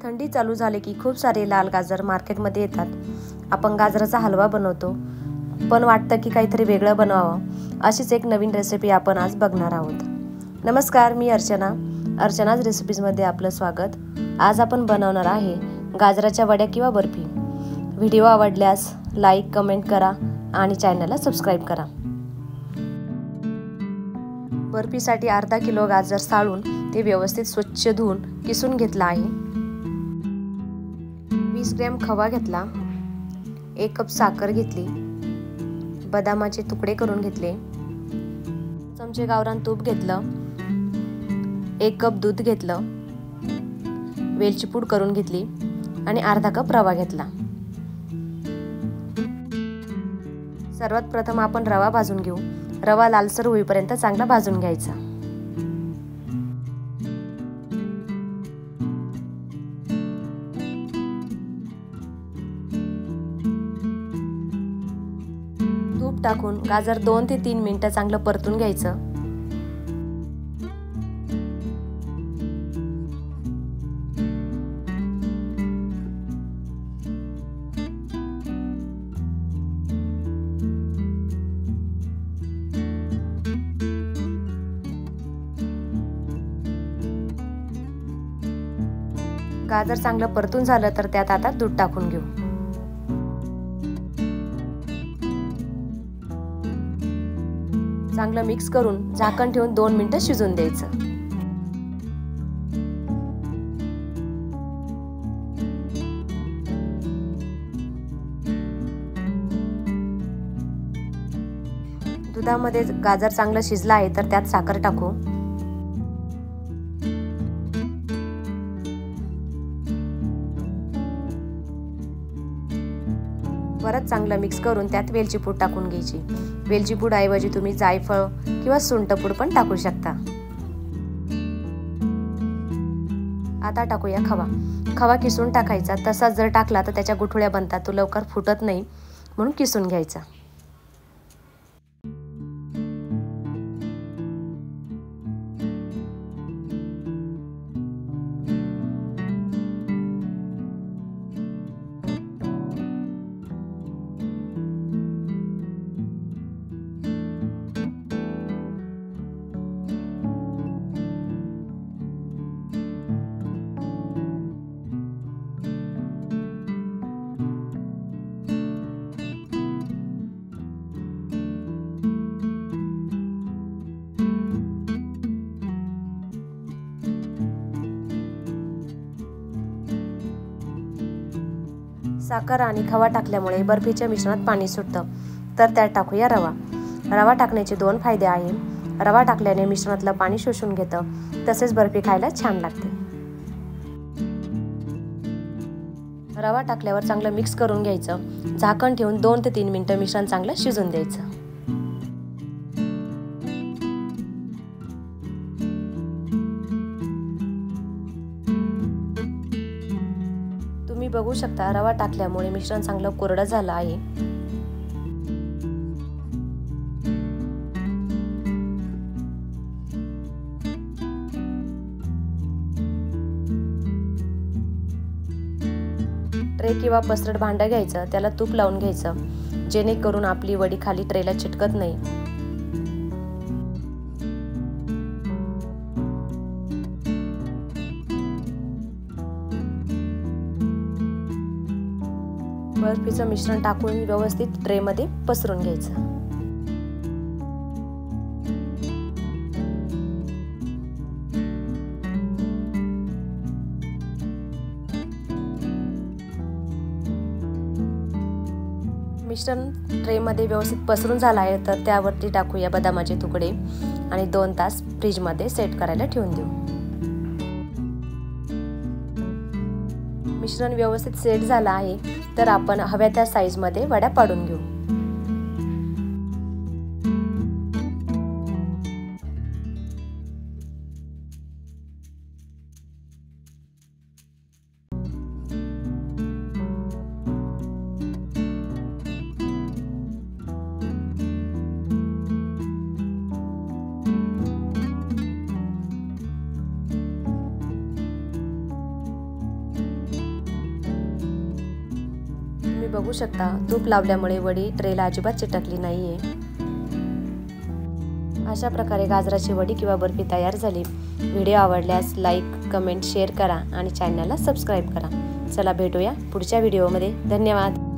थंडी चालू झाली की खूप सारे लाल गाजर मार्केटमध्ये येतात. आपण गाजराचा हलवा बनवतो, पण वाटतं की काहीतरी वेगळं बनवावं. अशीच एक नवीन रेसिपी आपण आज बघणार आहोत. नमस्कार, मी अर्चनाज रेसिपीजमध्ये आपलं स्वागत. आज आपण बनवणार आहे गाजराच्या वड्या किंवा बर्फी. व्हिडिओ आवडल्यास लाईक, कमेंट करा आणि चॅनलला सबस्क्राईब करा. बर्फीसाठी अर्धा किलो गाजर साळून ते व्यवस्थित स्वच्छ धुवून किसून घेतला आहे. 20 ग्रॅम खवा घेतला, 1 कप साखर घेतली, बदामाचे तुकडे करून घेतले, चमचे गावरान तूप घेतलं, 1 कप दूध घेतलं, वेलची पूड करून घेतली आणि अर्धा कप रवा घेतला. सर्वात प्रथम आपण रवा भाजून घेऊ. रवा लालसर होईपर्यंत चांगला भाजून घ्यायचा. तूप टाकून गाजर 2 ते 3 मिनिटं चांगलं परतून घ्यायचं. गाजर चांगलं परतून झालं तर त्यात आता दूध टाकून घेऊ. चांगलं मिक्स करून झाकण ठेवून 2 मिनिटं शिजून द्यायचं. दुधामध्ये गाजर चांगलं शिजलं आहे तर त्यात साखर टाकू. परत चांगलं मिक्स करून त्यात वेलची पूड टाकून घ्यायची. वेलची पूड ऐवजी तुम्ही जायफळ किंवा सुंठपूड पण टाकू शकता. आता टाकूया खवा. खवा किसून टाकायचा. तसाच जर टाकला तर त्याच्या गुठळ्या बनतात, तो लवकर फुटत नाही, म्हणून किसून घ्यायचा. साखर आणि खवा टाकल्यामुळे बर्फीच्या मिश्रणात पाणी सुटतं. तर त्यात टाकूया रवा. रवा टाकण्याचे 2 फायदे आहेत. रवा टाकल्याने मिश्रणातलं पाणी शोषून घेतं, तसेच बर्फी खायला छान लागते. रवा टाकल्यावर चांगलं मिक्स करून घ्यायचं. झाकण ठेवून 2 ते 3 मिनिटं मिश्रण चांगलं शिजून द्यायचं. तुम्ही बघू शकता, रवा टाकल्यामुळे मिश्रण चांगलं कोरडं झालं आहे. ट्रे किंवा पसरट भांडं घ्यायचं, त्याला तूप लावून घ्यायचं, जेणेकरून आपली वडी खाली ट्रेला चिटकत नाही. बर्फीचं मिश्रण टाकून व्यवस्थित ट्रेमध्ये पसरून घ्यायचं. मिश्रण ट्रेमध्ये व्यवस्थित पसरून झालं आहे तर त्यावरती टाकूया बदामाचे तुकडे आणि 2 तास फ्रीजमध्ये सेट करायला ठेवून देऊ. मिश्रण व्यवस्थित सेट झालं आहे तर आपण हव्या त्या साईजमध्ये वड्या पाडून घेऊ. बघू शकता तूप लावल्यामुळे वडी ट्रेला अजिबात चिटकली नाहीये। अशा प्रकारे गाजराची वडी किंवा बर्फी तयार झाली। व्हिडिओ आवडल्यास लाईक, कमेंट, शेअर करा आणि चॅनलला सबस्क्राईब करा। चला भेटूया पुढच्या व्हिडिओमध्ये। धन्यवाद।